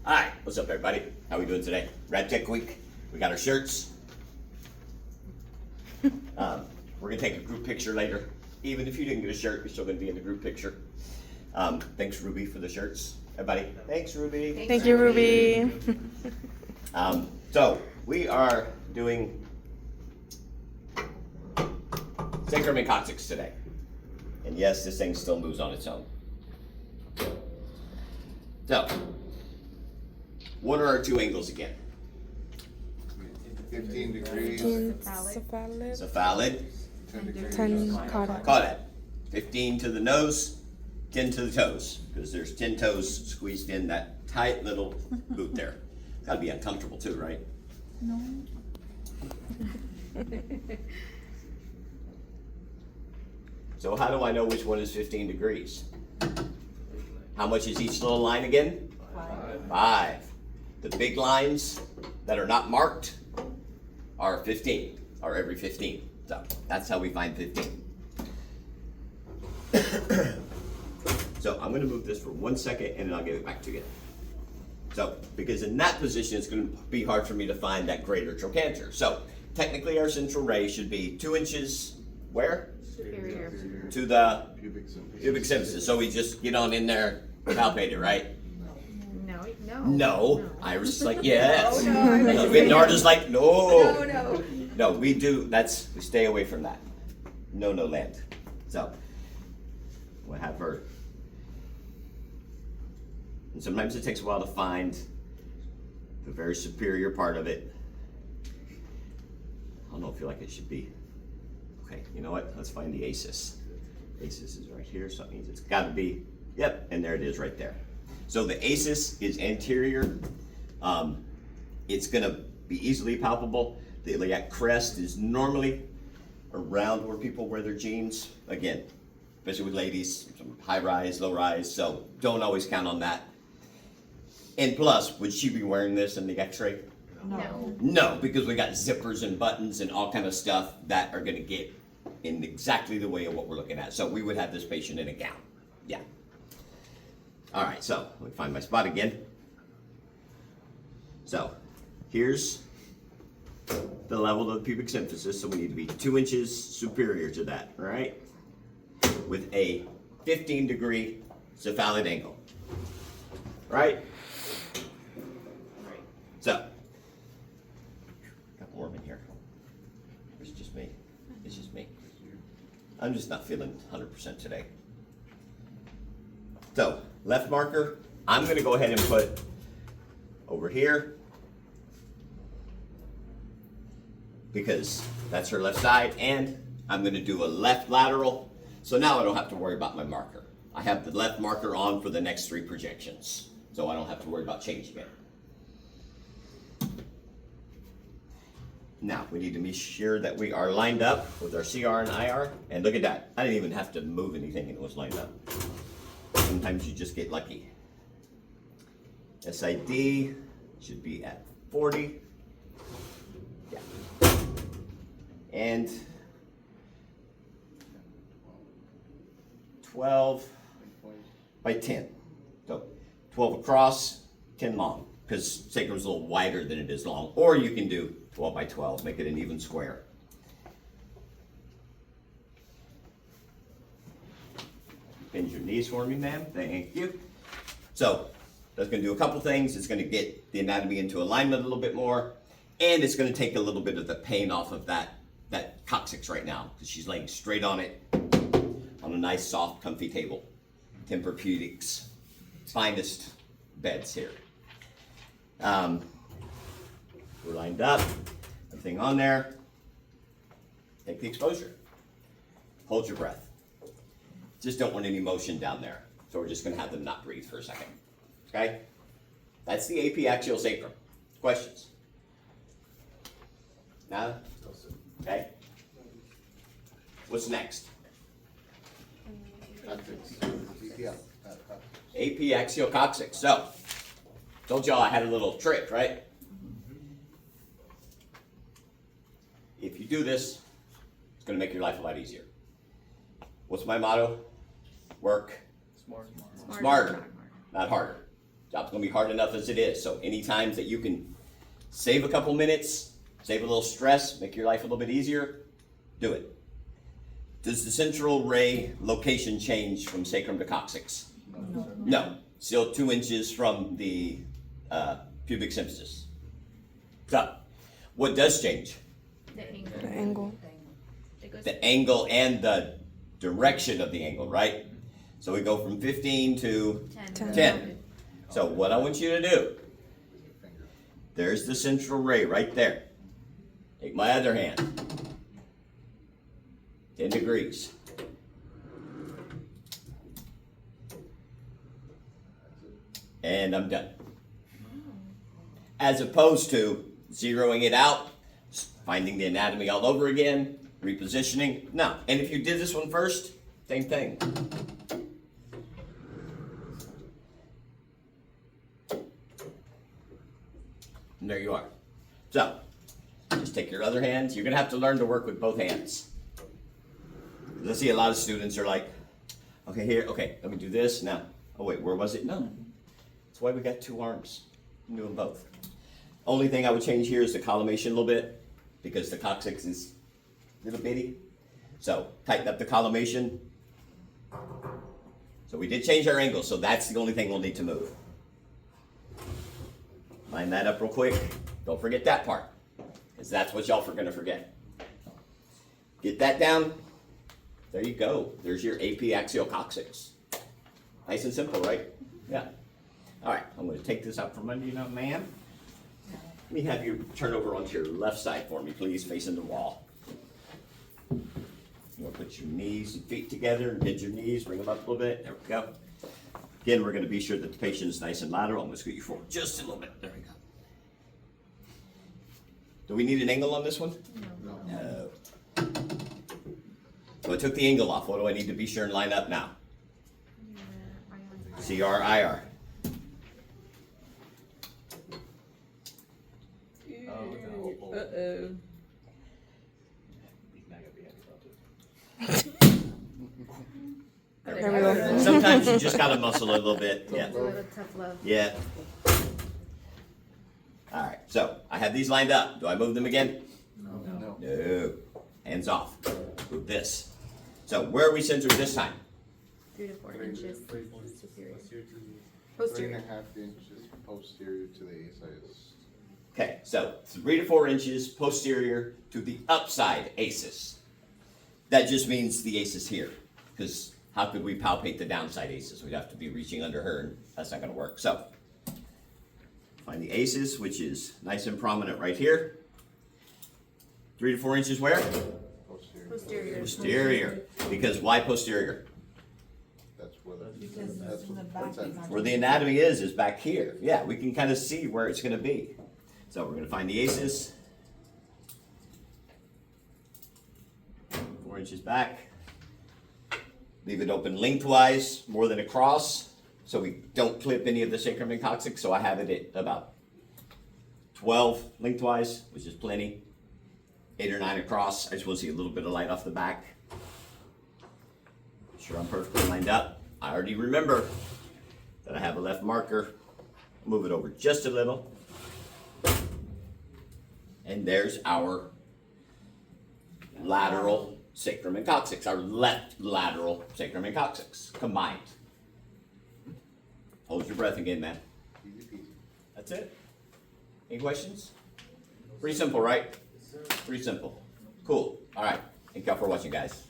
Hi, what's up everybody? How we doing today? Rad Tech Week. We got our shirts. We're gonna take a group picture later. Even if you didn't get a shirt, you're still gonna be in the group picture. Thanks Ruby for the shirts. Everybody, thanks Ruby. Thank you, Ruby. So we are doing Sacrum Cocxyx today. And yes, this thing still moves on its own. So, what are our two angles again? 15 degrees. Cephalid. 10 caught Caudate. 15 to the nose, 10 to the toes, because there's 10 toes squeezed in that tight little boot there. Gotta be uncomfortable too, right? No. So how do I know which one is 15 degrees? How much is each little line again? 5. The big lines that are not marked are 15, are every 15. So that's how we find 15. So I'm going to move this for 1 second and then I'll give it back to you. So, because in that position it's going to be hard for me to find that greater trochanter. So, technically our central ray should be 2 inches, where? Superior. To the Pubic symphysis. pubic symphysis. So we just get on in there, palpate it, right? No. No. Iris is like, yes. No, I meant to say And Narda's like, no. No. No, we do, we stay away from that. No land. So, we'll have her. And sometimes it takes a while to find the very superior part of it. I don't feel like it should be. Okay, you know what? Let's find the ACES. ACES is right here, so that means it's gotta be, yep, and there it is right there. So the ACES is anterior. It's gonna be easily palpable. The iliac crest is normally around where people wear their jeans. Again, especially with ladies, high rise, low rise, so don't always count on that. And plus, would she be wearing this in the x-ray? No. No, because we got zippers and buttons and all kind of stuff that are gonna get in exactly the way of what we're looking at. So we would have this patient in a gown, yeah. All right, so let me find my spot again. So here's the level of the pubic symphysis, so we need to be 2 inches superior to that, right? With a 15-degree cephalid angle, right? So, got warm in here. It's just me. It's just me. I'm just not feeling 100% today. So, left marker, I'm going to go ahead and put over here because that's her left side, and I'm going to do a left lateral. So now I don't have to worry about my marker. I have the left marker on for the next 3 projections, so I don't have to worry about changing it. Now, we need to be sure that we are lined up with our CR and IR. And look at that. I didn't even have to move anything and it was lined up. Sometimes you just get lucky. SID should be at 40. Yeah. And 12 by 10. So 12 across, 10 long. Because sacrum's a little wider than it is long. Or you can do 12 by 12, make it an even square. Bend your knees for me, ma'am. Thank you. So, that's going to do a couple things. It's going to get the anatomy into alignment a little bit more, and it's going to take a little bit of the pain off of that coccyx right now, because she's laying straight on it on a nice, soft, comfy table. Tempur-Pedic's finest beds here. We're lined up, everything on there. Take the exposure. Hold your breath. Just don't want any motion down there. So we're just gonna have them not breathe for a second. Okay? That's the apiaxial sacrum. Questions? Nada? Okay? What's next? Apiaxial coccyx. So, told y'all I had a little trick, right? If you do this, it's going to make your life a lot easier. What's my motto? Work Smarter. smarter, not harder. Job's gonna be hard enough as it is, so any times that you can save a couple minutes, save a little stress, make your life a little bit easier, do it. Does the central ray location change from sacrum to coccyx? No, still 2 inches from the pubic symphysis. So, what does change? The angle. The angle. It goes. The angle and the direction of the angle, right? So we go from 15 to 10. 10. So what I want you to do, there's the central ray right there. Take my other hand, 10 degrees. And I'm done. As opposed to zeroing it out, finding the anatomy all over again, repositioning. No, and if you did this one first, same thing. And there you are. So, just take your other hand. You're gonna have to learn to work with both hands. I see a lot of students are like, okay, here, okay, let me do this now. Oh wait, where was it? No. That's why we got 2 arms. I'm doing both. Only thing I would change here is the collimation a little bit, because the coccyx is little bitty. So tighten up the collimation. So we did change our angle, so that's the only thing we'll need to move. Line that up real quick. Don't forget that part, because that's what y'all are gonna forget. Get that down. There you go. There's your AP axial coccyx. Nice and simple, right? Yeah. All right, I'm gonna take this out from under you now, ma'am. Let me have you turn over onto your left side for me, please, facing the wall. You're gonna put your knees and feet together and bend your knees, bring them up a little bit. There we go. Again, we're gonna be sure that the patient is nice and lateral. I'm gonna scoot you forward just a little bit. There we go. Do we need an angle on this one? No. So I took the angle off. What do I need to be sure and line up now? CR, IR. Uh-oh. There we go. Sometimes you just gotta muscle a little bit. Yeah. A little tough love. Yeah. All right. So I have these lined up. Do I move them again? No. No. Hands off. Move this. So where are we centered this time? 3 to 4 inches superior. 3.5 Posterior. inches posterior to the ASIS. Okay. So 3 to 4 inches posterior to the upside ASIS. That just means the ASIS here, because how could we palpate the downside ASIS? We'd have to be reaching under her, and that's not going to work. So find the ASIS, which is nice and prominent right here. 3 to 4 inches where? Posterior. Posterior. Posterior. Because why posterior? That's where the. Because that's in the what- back what's that? is not- Where the anatomy is back here. Yeah, we can kind of see where it's going to be. So we're going to find the ASIS. 4 inches back. Leave it open lengthwise, more than across, so we don't clip any of the sacrum and coccyx. So I have it at about 12 lengthwise, which is plenty. 8 or 9 across. I just want to see a little bit of light off the back. Make sure I'm perfectly lined up. I already remember that I have a left marker. Move it over just a little. And there's our lateral sacrum and coccyx, our left lateral sacrum and coccyx combined. Hold your breath again, man. Easy peasy. That's it. Any questions? Pretty simple, right? Pretty simple. Cool. All right. Thank y'all for watching, guys.